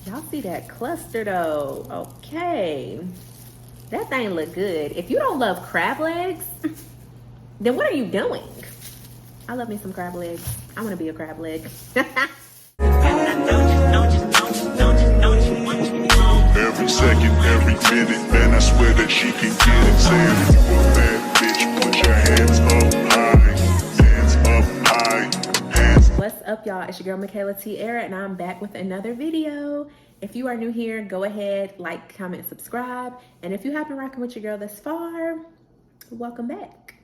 Y'all see that cluster though? Okay. That thing look good. If you don't love crab legs, then what are you doing? I love me some crab legs. I want to be a crab leg. Every second, every minute, man, I swear that she can get it. Saying if you a bad bitch, put your hands up high, hands up high, hands. What's up, y'all? It's your girl Michaela Tierra, and I'm back with another video. If you are new here, go ahead, like, comment, subscribe, and if you have been rocking with your girl this far, welcome back.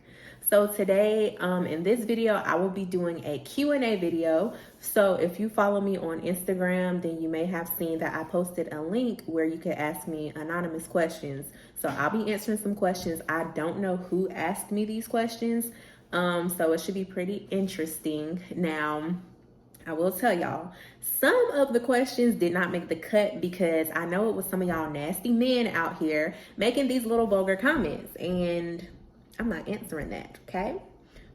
So today, in this video, I will be doing a Q&A video. So if you follow me on Instagram, then you may have seen that I posted a link where you could ask me anonymous questions. So I'll be answering some questions. I don't know who asked me these questions, so it should be pretty interesting. Now, I will tell y'all, some of the questions did not make the cut because I know it was some of y'all nasty men out here making these little vulgar comments, and I'm not answering that, okay?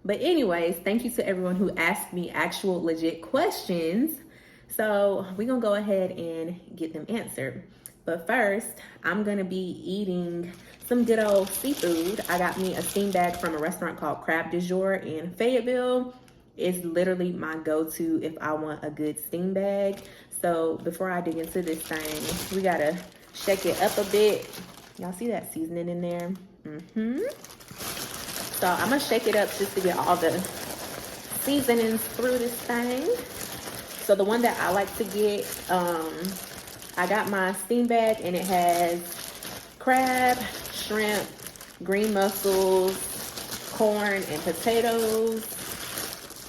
But anyways, thank you to everyone who asked me actual legit questions. So we're gonna go ahead and get them answered. But first, I'm gonna be eating some good old seafood. I got me a steam bag from a restaurant called Crab du Jour in Fayetteville. It's literally my go-to if I want a good steam bag. So before I dig into this thing, we gotta shake it up a bit. Y'all see that seasoning in there? So I'm gonna shake it up just to get all the seasonings through this thing. So the one that I like to get, I got my steam bag and it has crab, shrimp, green mussels, corn, and potatoes.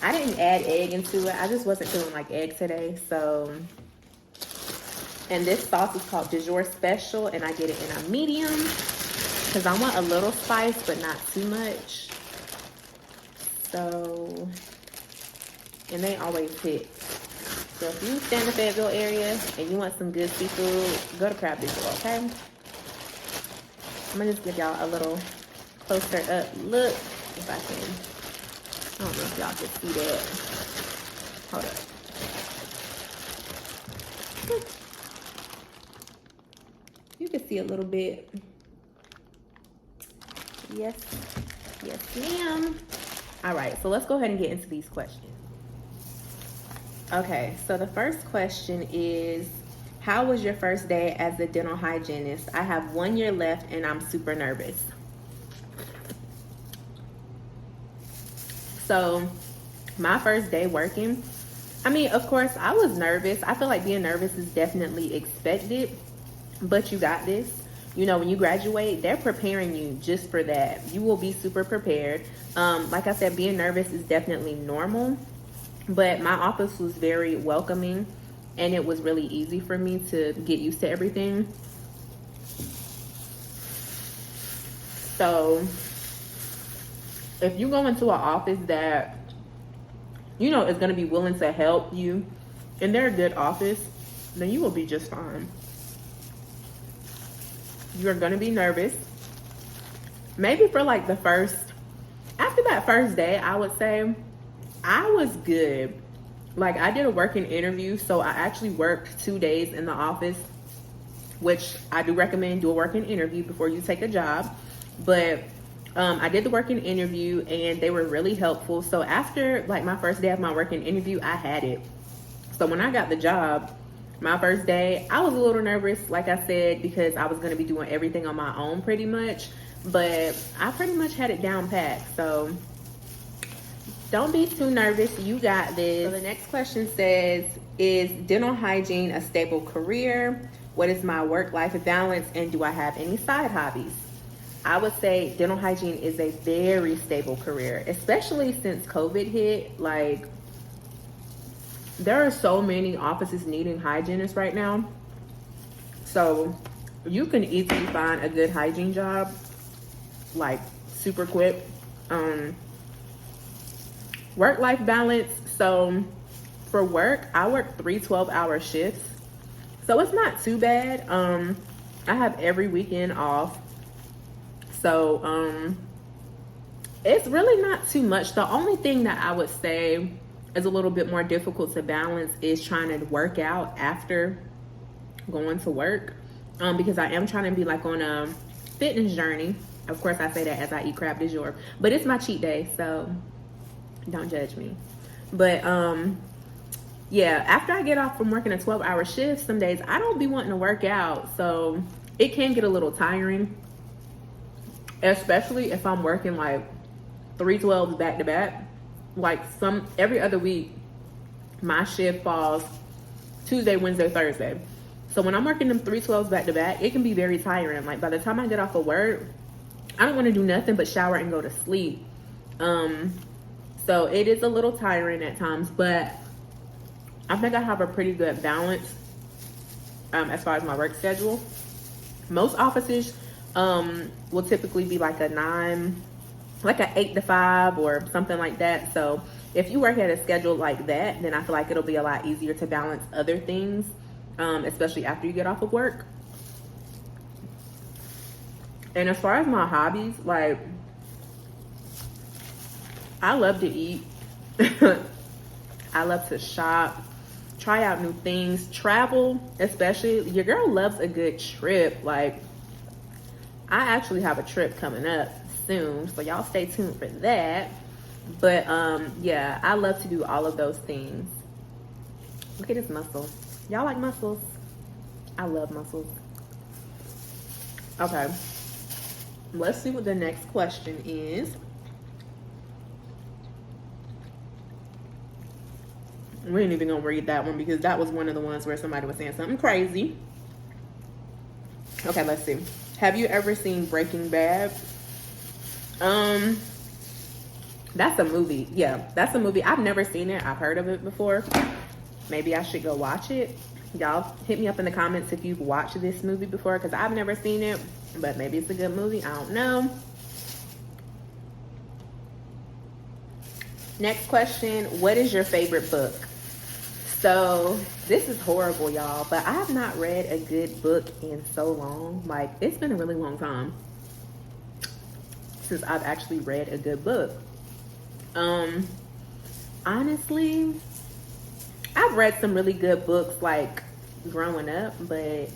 I didn't add egg into it. I just wasn't feeling like egg today. So, and this sauce is called Du Jour Special, and I get it in a medium because I want a little spice, but not too much. So, and they always hit. So if you stay in the Fayetteville area and you want some good seafood, go to Crab du Jour, okay? I'm gonna just give y'all a little closer up look if I can. I don't know if y'all can see that. Hold up. You can see a little bit. Yes, yes ma'am. All right, so let's go ahead and get into these questions. Okay, so the first question is, how was your first day as a dental hygienist? I have 1 year left and I'm super nervous. So my first day working, I mean, of course I was nervous. I feel like being nervous is definitely expected, but you got this. You know, when you graduate, they're preparing you just for that. You will be super prepared. Like I said, being nervous is definitely normal, but my office was very welcoming and it was really easy for me to get used to everything. So if you go into an office that, you know, is going to be willing to help you and they're a good office, then you will be just fine. You're going to be nervous. Maybe for like the first, after that first day, I would say I was good. Like I did a working interview, so I actually worked 2 days in the office, which I do recommend do a working interview before you take a job. But I did the working interview and they were really helpful. So after like my first day of my working interview, I had it. So when I got the job, my first day, I was a little nervous, like I said, because I was going to be doing everything on my own pretty much. But I pretty much had it down packed. So don't be too nervous. You got this. So the next question says, is dental hygiene a stable career? What is my work-life balance? And do I have any side hobbies? I would say dental hygiene is a very stable career, especially since COVID hit. Like, there are so many offices needing hygienists right now. So you can easily find a good hygiene job, like super quick. Work-life balance. So for work, I work 3 12-hour shifts. So it's not too bad. I have every weekend off. So it's really not too much. The only thing that I would say is a little bit more difficult to balance is trying to work out after going to work, because I am trying to be like on a fitness journey. Of course, I say that as I eat crab du jour, but it's my cheat day, so don't judge me. But yeah, after I get off from working a 12-hour shift, some days I don't be wanting to work out, so it can get a little tiring, especially if I'm working like 3 12s back to back. Like every other week, my shift falls Tuesday, Wednesday, Thursday. So when I'm working them 3 12s back to back, it can be very tiring. Like by the time I get off of work, I don't want to do nothing but shower and go to sleep. So it is a little tiring at times, but I think I have a pretty good balance as far as my work schedule. Most offices will typically be like a 8 to 5 or something like that. So if you work at a schedule like that, then I feel like it'll be a lot easier to balance other things, especially after you get off of work. And as far as my hobbies, like, I love to eat. I love to shop, try out new things, travel, especially. Your girl loves a good trip. Like, I actually have a trip coming up soon, so y'all stay tuned for that. But yeah, I love to do all of those things. Look at this muscle. Y'all like muscles? I love muscles. Okay, let's see what the next question is. We ain't even gonna read that one because that was one of the ones where somebody was saying something crazy. Okay, let's see. Have you ever seen Breaking Bad? That's a movie. Yeah, that's a movie. I've never seen it. I've heard of it before. Maybe I should go watch it. Y'all hit me up in the comments if you've watched this movie before, because I've never seen it, but maybe it's a good movie. I don't know. Next question. What is your favorite book? So this is horrible, y'all, but I have not read a good book in so long. Like, it's been a really long time since I've actually read a good book. Honestly, I've read some really good books like growing up, but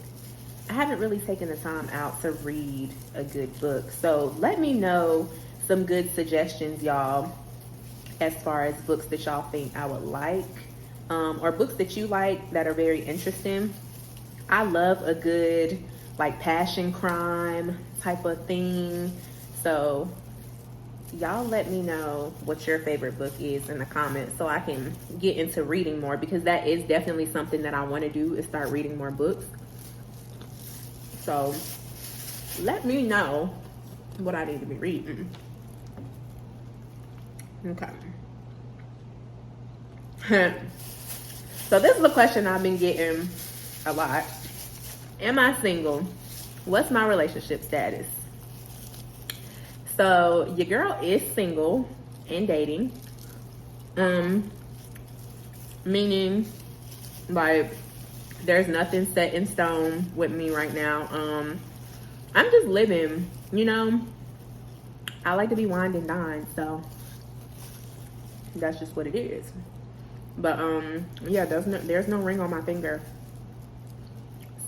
I haven't really taken the time out to read a good book. So let me know some good suggestions, y'all, as far as books that y'all think I would like, or books that you like that are very interesting. I love a good like passion crime type of thing. So y'all let me know what your favorite book is in the comments so I can get into reading more, because that is definitely something that I want to do, is start reading more books. So let me know what I need to be reading. Okay. So this is a question I've been getting a lot. Am I single? What's my relationship status? So your girl is single and dating. Meaning like there's nothing set in stone with me right now. I'm just living, you know. I like to be wined and dined, so that's just what it is. But yeah, there's no ring on my finger.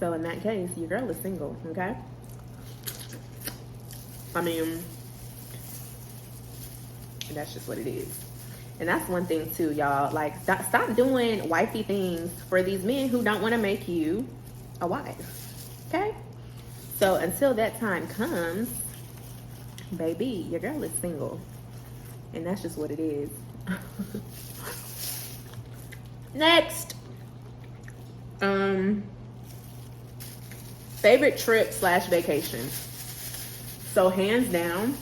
So in that case, your girl is single, okay? I mean, that's just what it is. And that's one thing too, y'all. Like, stop doing wifey things for these men who don't want to make you a wife, okay? So until that time comes, baby, your girl is single. And that's just what it is. Next. Favorite trip / vacation. So hands down,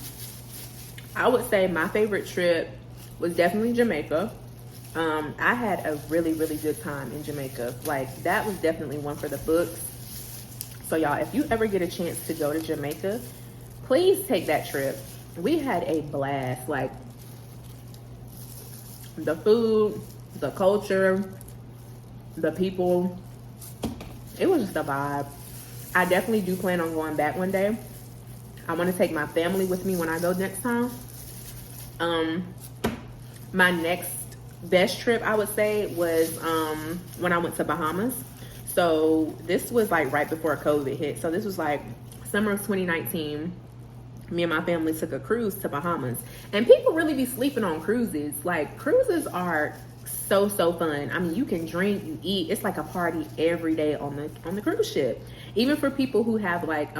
I would say my favorite trip was definitely Jamaica. I had a really, really good time in Jamaica. Like, that was definitely one for the books. So y'all, if you ever get a chance to go to Jamaica, please take that trip. We had a blast. Like, the food, the culture, the people, it was just a vibe. I definitely do plan on going back one day. I want to take my family with me when I go next time. My next best trip, I would say, was when I went to Bahamas. So this was like right before COVID hit. So this was like summer of 2019. Me and my family took a cruise to Bahamas. And people really be sleeping on cruises. Like, cruises are so fun. I mean, you can drink, you eat. It's like a party every day on the cruise ship. Even for people who have like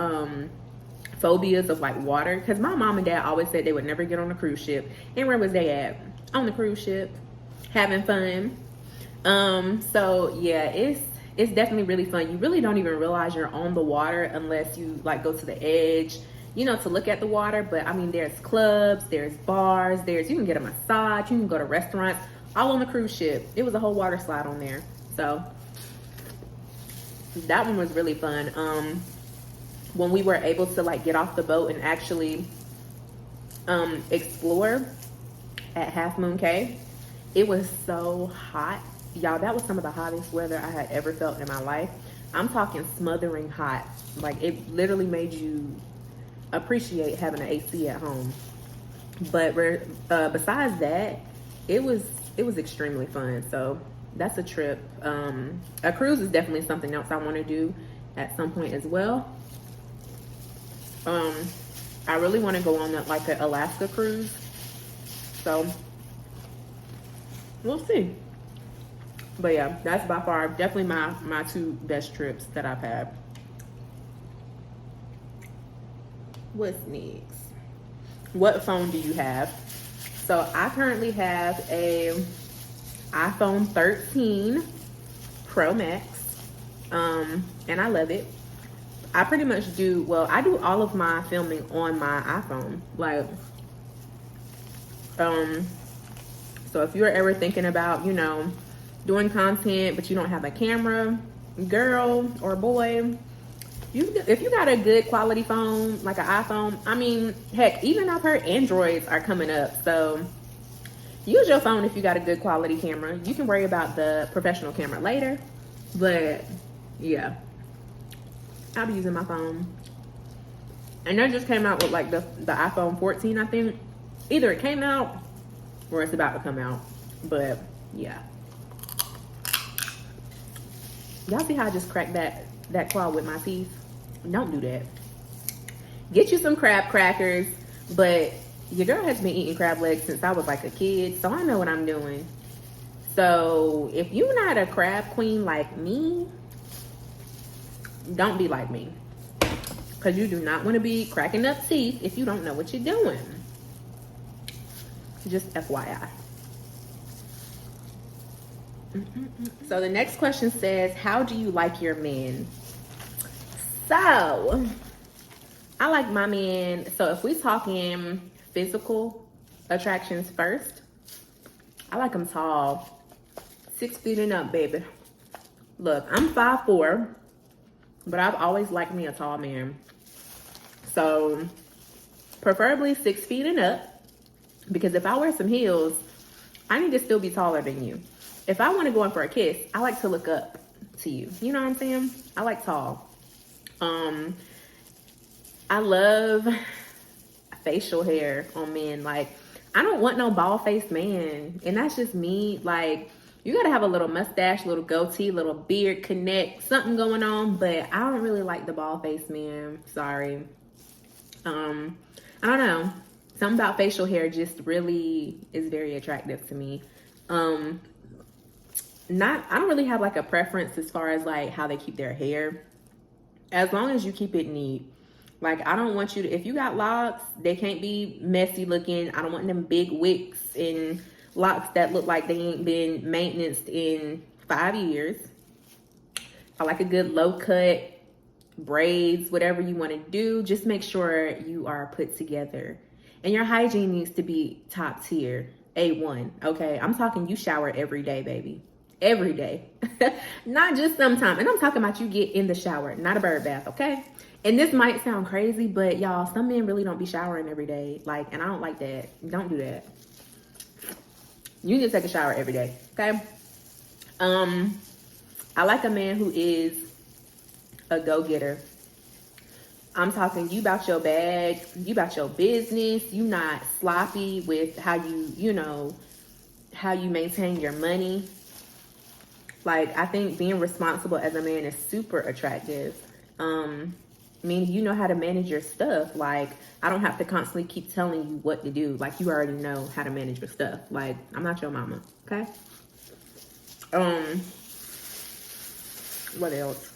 phobias of like water, because my mom and dad always said they would never get on a cruise ship. And where was they at? On the cruise ship, having fun. So yeah, it's definitely really fun. You really don't even realize you're on the water unless you like go to the edge, you know, to look at the water. But I mean, there's clubs, there's bars, you can get a massage, you can go to restaurants, all on the cruise ship. It was a whole water slide on there. So that one was really fun. When we were able to like get off the boat and actually explore at Half Moon Cay, it was so hot. Y'all, that was some of the hottest weather I had ever felt in my life. I'm talking smothering hot. Like, it literally made you appreciate having an AC at home. But besides that, it was extremely fun. So that's a trip. A cruise is definitely something else I want to do at some point as well. I really want to go on like an Alaska cruise. So we'll see. But yeah, that's by far definitely my two best trips that I've had. What's next? What phone do you have? So I currently have a iPhone 13 Pro Max, and I love it. I pretty much I do all of my filming on my iPhone. Like, so if you're ever thinking about, you know, doing content, but you don't have a camera, girl or boy, if you got a good quality phone, like an iPhone, I mean, heck, even I've heard Androids are coming up. So use your phone if you got a good quality camera. You can worry about the professional camera later, but yeah, I'll be using my phone. And that just came out with like the iPhone 14, I think. Either it came out or it's about to come out, but yeah. Y'all see how I just cracked that claw with my teeth? Don't do that. Get you some crab crackers, but your girl has been eating crab legs since I was like a kid, so I know what I'm doing. So if you're not a crab queen like me, don't be like me, because you do not want to be cracking up teeth if you don't know what you're doing. Just FYI. So the next question says, how do you like your men? So I like my men. So if we talking physical attractions first, I like them tall, 6 feet and up, baby. Look, I'm 5'4", but I've always liked me a tall man. So preferably 6 feet and up, because if I wear some heels, I need to still be taller than you. If I want to go in for a kiss, I like to look up to you. You know what I'm saying? I like tall. I love facial hair on men. Like, I don't want no bald-faced man. And that's just me. Like, you got to have a little mustache, little goatee, little beard, connect, something going on. But I don't really like the bald-faced man. Sorry. I don't know. Something about facial hair just really is very attractive to me. I don't really have like a preference as far as like how they keep their hair, as long as you keep it neat. Like, I don't want you to, if you got locks, they can't be messy looking. I don't want them big wicks and locks that look like they ain't been maintained in 5 years. I like a good low cut, braids, whatever you want to do. Just make sure you are put together, and your hygiene needs to be top tier, A1. Okay, I'm talking you shower every day, baby. Every day. Not just sometime. And I'm talking about you get in the shower, not a bird bath, okay? And this might sound crazy, but y'all, some men really don't be showering every day. Like, and I don't like that. Don't do that. You need to take a shower every day, okay? I like a man who is a go-getter. I'm talking you about your bag, you about your business. You not sloppy with how you maintain your money. Like, I think being responsible as a man is super attractive. Meaning you know how to manage your stuff. Like, I don't have to constantly keep telling you what to do. Like, you already know how to manage your stuff. Like, I'm not your mama, okay? What else?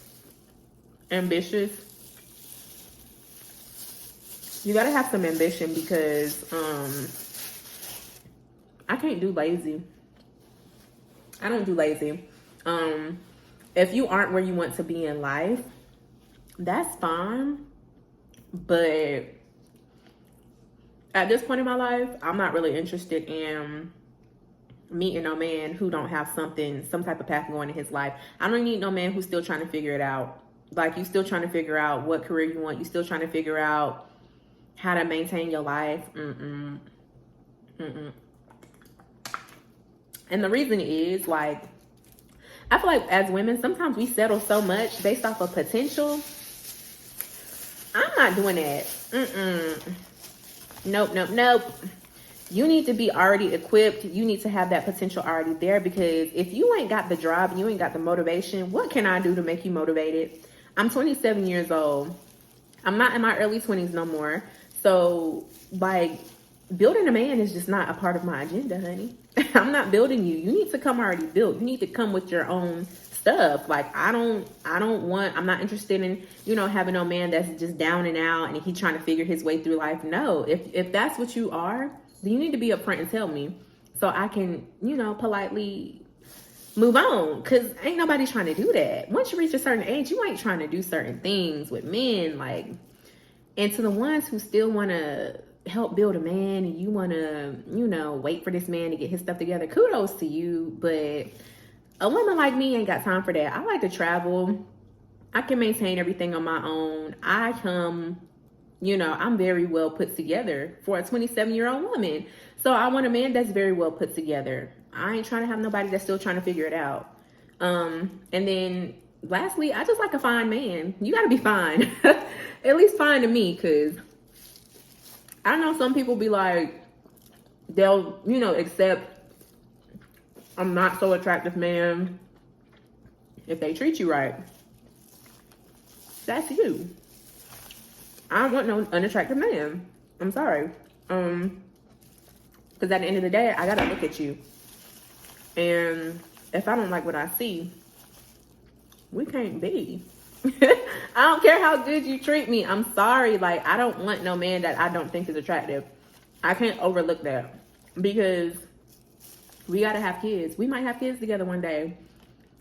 Ambitious. You gotta have some ambition because I can't do lazy. I don't do lazy. If you aren't where you want to be in life, that's fine. But at this point in my life, I'm not really interested in meeting no man who don't have some type of path going in his life. I don't need no man who's still trying to figure it out. Like, you still trying to figure out what career you want. You still trying to figure out how to maintain your life. And the reason is, like, I feel like as women, sometimes we settle so much based off of potential. I'm not doing that. Nope. You need to be already equipped. You need to have that potential already there, because if you ain't got the drive and you ain't got the motivation, what can I do to make you motivated? I'm 27 years old. I'm not in my early 20s no more. So, like, building a man is just not a part of my agenda, honey. I'm not building you. You need to come already built. You need to come with your own stuff. Like, I'm not interested in, having no man that's just down and out and he trying to figure his way through life. No, if that's what you are, then you need to be upfront and tell me so I can, politely move on, because ain't nobody trying to do that. Once you reach a certain age, you ain't trying to do certain things with men. Like, and to the ones who still want to help build a man and you want to, wait for this man to get his stuff together, kudos to you. But a woman like me ain't got time for that. I like to travel. I can maintain everything on my own. I'm very well put together for a 27-year-old woman. So I want a man that's very well put together. I ain't trying to have nobody that's still trying to figure it out. And then lastly, I just like a fine man. You got to be fine. At least fine to me, because I know some people be like, they'll, accept a not so attractive man if they treat you right. That's you. I don't want no unattractive man. I'm sorry. Because at the end of the day, I gotta look at you. And if I don't like what I see, we can't be. I don't care how good you treat me. I'm sorry. Like, I don't want no man that I don't think is attractive. I can't overlook that, because we gotta have kids. We might have kids together one day.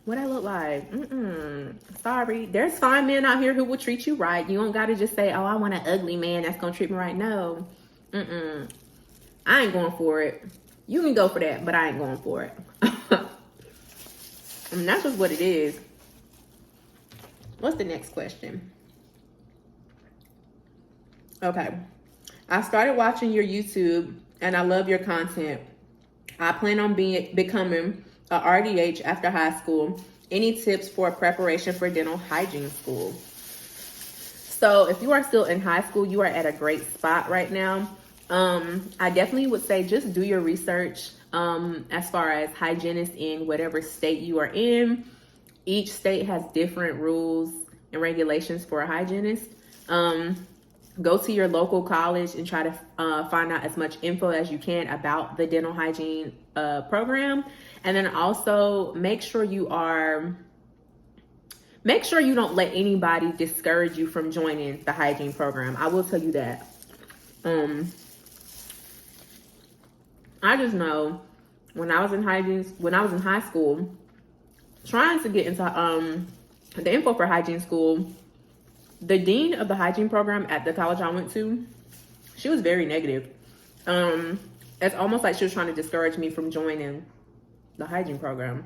What I look like? Sorry. There's fine men out here who will treat you right. You don't gotta just say, oh, I want an ugly man that's gonna treat me right. No. I ain't going for it. You can go for that, but I ain't going for it. And that's just what it is. What's the next question? Okay. I started watching your YouTube and I love your content. I plan on becoming a RDH after high school. Any tips for preparation for dental hygiene school? So if you are still in high school, you are at a great spot right now. I definitely would say just do your research as far as hygienists in whatever state you are in. Each state has different rules and regulations for a hygienist. Go to your local college and try to find out as much info as you can about the dental hygiene program. And then also make sure you don't let anybody discourage you from joining the hygiene program. I will tell you that. I just know when I was in high school, trying to get into the info for hygiene school, the dean of the hygiene program at the college I went to, she was very negative. It's almost like she was trying to discourage me from joining the hygiene program.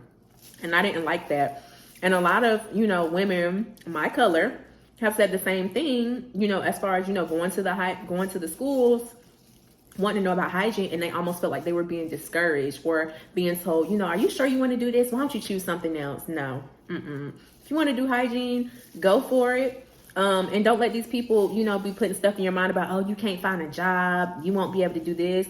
And I didn't like that. And a lot of, women my color have said the same thing, as far as, going to the schools, wanting to know about hygiene, and they almost felt like they were being discouraged or being told, are you sure you want to do this? Why don't you choose something else? No. If you want to do hygiene, go for it. And don't let these people, be putting stuff in your mind about, oh, you can't find a job. You won't be able to do this.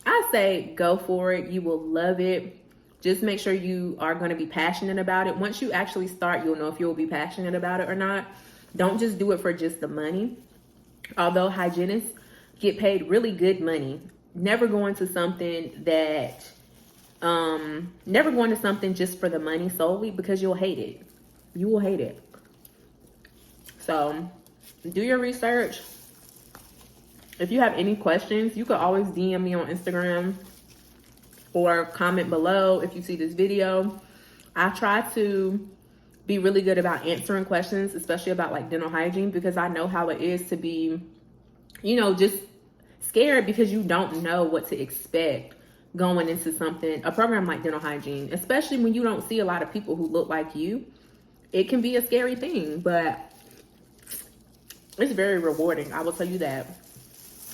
I say go for it. You will love it. Just make sure you are going to be passionate about it. Once you actually start, you'll know if you'll be passionate about it or not. Don't just do it for just the money. Although hygienists get paid really good money, never go into something that never go into something just for the money solely, because you'll hate it. You will hate it. So do your research. If you have any questions, you could always DM me on Instagram or comment below if you see this video. I try to be really good about answering questions, especially about like dental hygiene, because I know how it is to be, you know, just scared because you don't know what to expect going into something, a program like dental hygiene, especially when you don't see a lot of people who look like you. It can be a scary thing, but it's very rewarding. I will tell you that.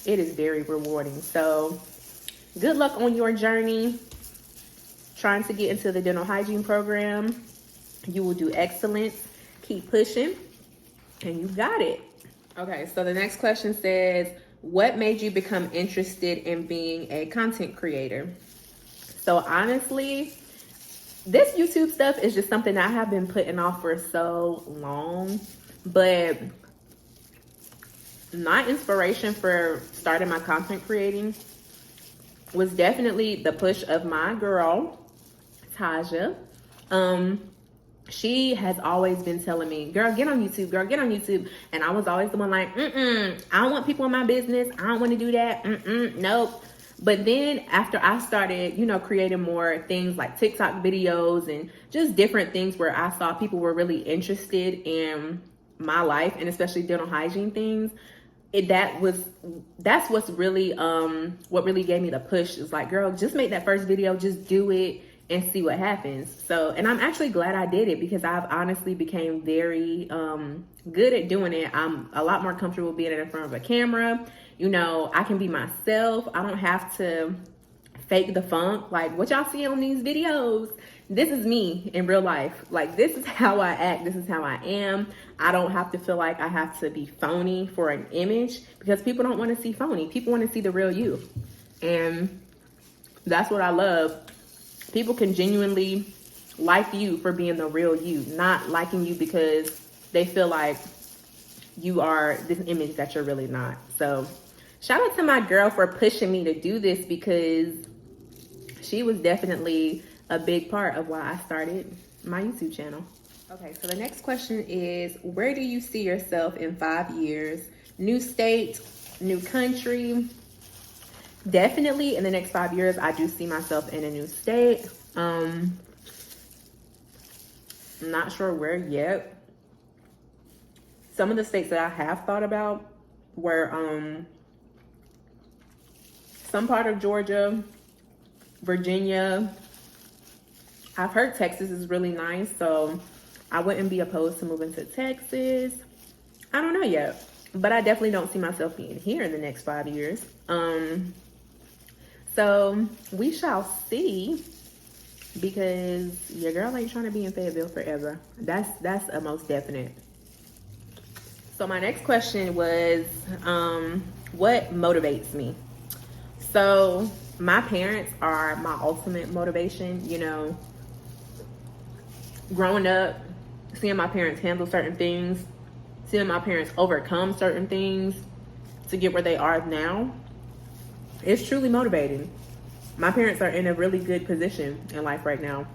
It is very rewarding. So good luck on your journey trying to get into the dental hygiene program. You will do excellent. Keep pushing, and you got it. Okay, so the next question says, what made you become interested in being a content creator? So honestly, this YouTube stuff is just something that I have been putting off for so long, but my inspiration for starting my content creating was definitely the push of my girl, Taja. She has always been telling me, girl, get on YouTube, girl, get on YouTube. And I was always the one like, I don't want people in my business. I don't want to do that. Nope. But then after I started, you know, creating more things like TikTok videos and just different things where I saw people were really interested in my life, and especially dental hygiene things, that's what's really, what really gave me the push. Is like, girl, just make that first video, just do it and see what happens. So, and I'm actually glad I did it, because I've honestly became very good at doing it. I'm a lot more comfortable being in front of a camera. You know, I can be myself. I don't have to fake the funk. Like what y'all see on these videos, this is me in real life. Like, this is how I act. This is how I am. I don't have to feel like I have to be phony for an image, because people don't want to see phony. People want to see the real you. And that's what I love. People can genuinely like you for being the real you, not liking you because they feel like you are this image that you're really not. So shout out to my girl for pushing me to do this, because she was definitely a big part of why I started my YouTube channel. Okay, so the next question is, where do you see yourself in 5 years? New state, new country? Definitely in the next 5 years, I do see myself in a new state. I'm not sure where yet. Some of the states that I have thought about were some part of Georgia, Virginia. I've heard Texas is really nice, so I wouldn't be opposed to moving to Texas. I don't know yet, but I definitely don't see myself being here in the next 5 years. So we shall see, because your girl ain't trying to be in Fayetteville forever. That's a most definite. So my next question was, what motivates me? So my parents are my ultimate motivation. You know, growing up, seeing my parents handle certain things, seeing my parents overcome certain things to get where they are now, it's truly motivating. My parents are in a really good position in life right now.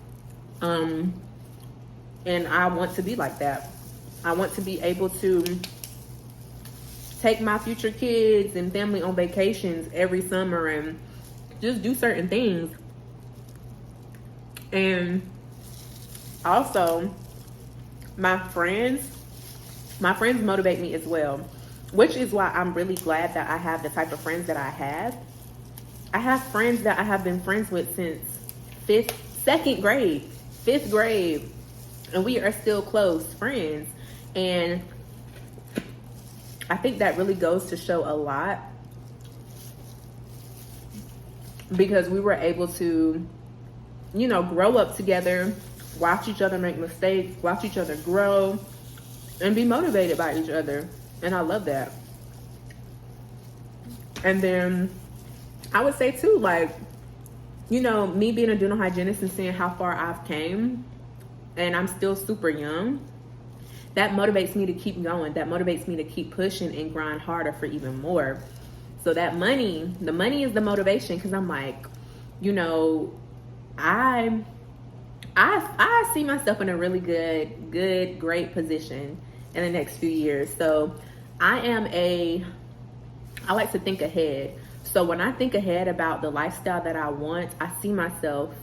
And I want to be like that. I want to be able to take my future kids and family on vacations every summer and just do certain things. And also, my friends motivate me as well, which is why I'm really glad that I have the type of friends that I have. I have friends that I have been friends with since fifth grade, and we are still close friends. And I think that really goes to show a lot, because we were able to, you know, grow up together, watch each other make mistakes, watch each other grow, and be motivated by each other. And I love that. And then I would say too, like, you know, me being a dental hygienist and seeing how far I've came, and I'm still super young, that motivates me to keep going. That motivates me to keep pushing and grind harder for even more. So that money, the money is the motivation, because I'm like, you know, I see myself in a really great position in the next few years. So I like to think ahead. So when I think ahead about the lifestyle that I want, I see myself,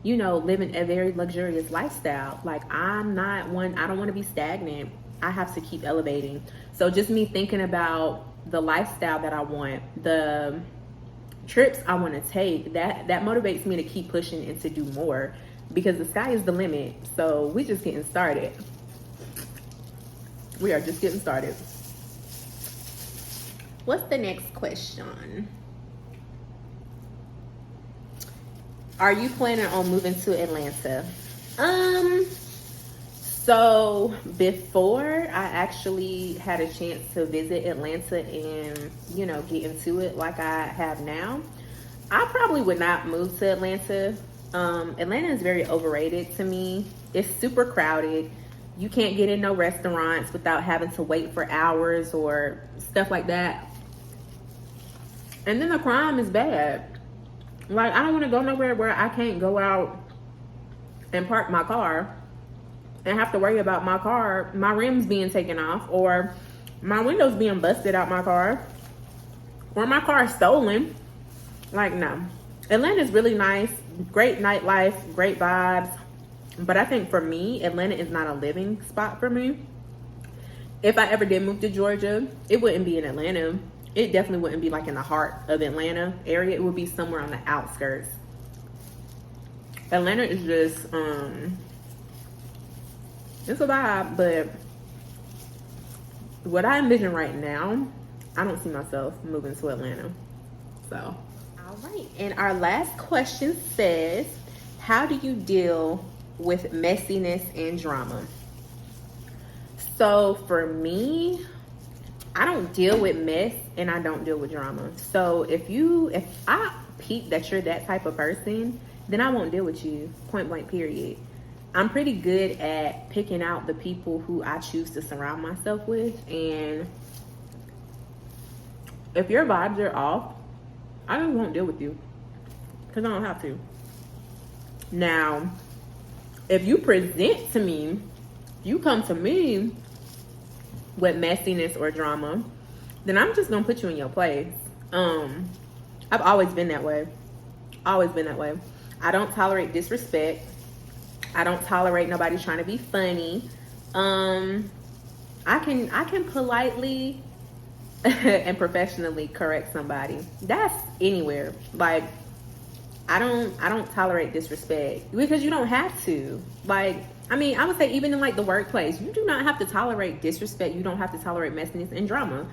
you know, living a very luxurious lifestyle. Like I don't want to be stagnant. I have to keep elevating. So just me thinking about the lifestyle that I want, the trips I want to take, that motivates me to keep pushing and to do more, because the sky is the limit. So we're just getting started. We are just getting started. What's the next question? Are you planning on moving to Atlanta? So before I actually had a chance to visit Atlanta and, you know, get into it like I have now, I probably would not move to Atlanta. Atlanta is very overrated to me. It's super crowded. You can't get in no restaurants without having to wait for hours or stuff like that. And then the crime is bad. Like, I don't want to go nowhere where I can't go out and park my car and have to worry about my rims being taken off, or my windows being busted out my car, or my car stolen. Like, no. Atlanta's really nice, great nightlife, great vibes. But I think for me, Atlanta is not a living spot for me. If I ever did move to Georgia, it wouldn't be in Atlanta. It definitely wouldn't be like in the heart of Atlanta area. It would be somewhere on the outskirts. Atlanta is just, it's a vibe, but what I envision right now, I don't see myself moving to Atlanta. So, all right. And our last question says, how do you deal with messiness and drama? So for me, I don't deal with mess and I don't deal with drama. So if I peep that you're that type of person, then I won't deal with you, point blank period. I'm pretty good at picking out the people who I choose to surround myself with. And if your vibes are off, I just won't deal with you, because I don't have to. Now, if you present to me, you come to me with messiness or drama, then I'm just gonna put you in your place. I've always been that way. Always been that way. I don't tolerate disrespect. I don't tolerate nobody trying to be funny. I can politely and professionally correct somebody. That's anywhere. Like, I don't tolerate disrespect, because you don't have to. Like, I mean, I would say even in like the workplace, you do not have to tolerate disrespect. You don't have to tolerate messiness and drama.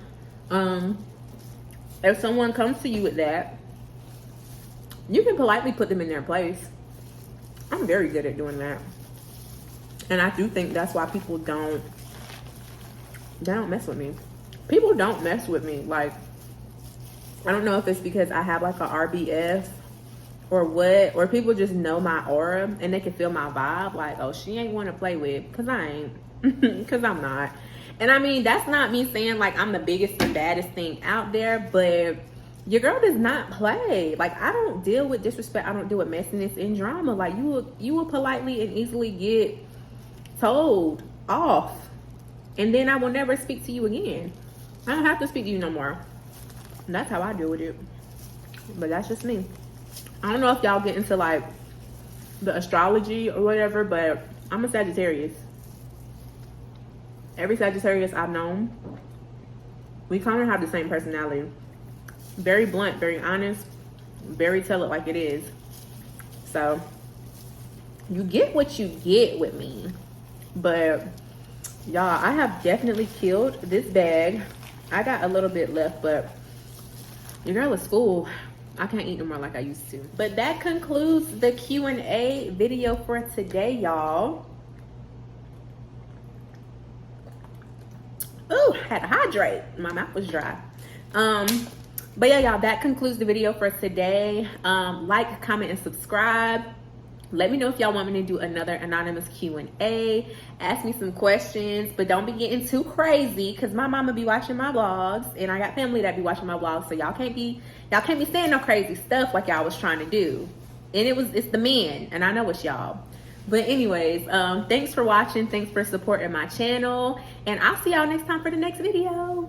If someone comes to you with that, you can politely put them in their place. I'm very good at doing that. And I do think that's why people don't mess with me. People don't mess with me. Like, I don't know if it's because I have like a RBF or what, or people just know my aura and they can feel my vibe. Like, oh, she ain't one to play with, because I ain't. Because I'm not. And I mean, that's not me saying like I'm the biggest and baddest thing out there, but your girl does not play. Like, I don't deal with disrespect. I don't deal with messiness and drama. Like, you will politely and easily get told off, and then I will never speak to you again. I don't have to speak to you no more. And that's how I deal with it. But that's just me. I don't know if y'all get into like the astrology or whatever, but I'm a Sagittarius. Every Sagittarius I've known, we kind of have the same personality. Very blunt, very honest, very tell it like it is. So you get what you get with me. But y'all, I have definitely killed this bag. I got a little bit left, but your girl is full. I can't eat no more like I used to. But that concludes the Q&A video for today, y'all. Ooh, had to hydrate. My mouth was dry. But yeah, y'all, that concludes the video for today. Like, comment, and subscribe. Let me know if y'all want me to do another anonymous Q&A. Ask me some questions, but don't be getting too crazy because my mama be watching my vlogs and I got family that be watching my vlogs. So y'all can't be saying no crazy stuff like y'all was trying to do. And it's the men, and I know it's y'all. But anyways, thanks for watching. Thanks for supporting my channel. And I'll see y'all next time for the next video.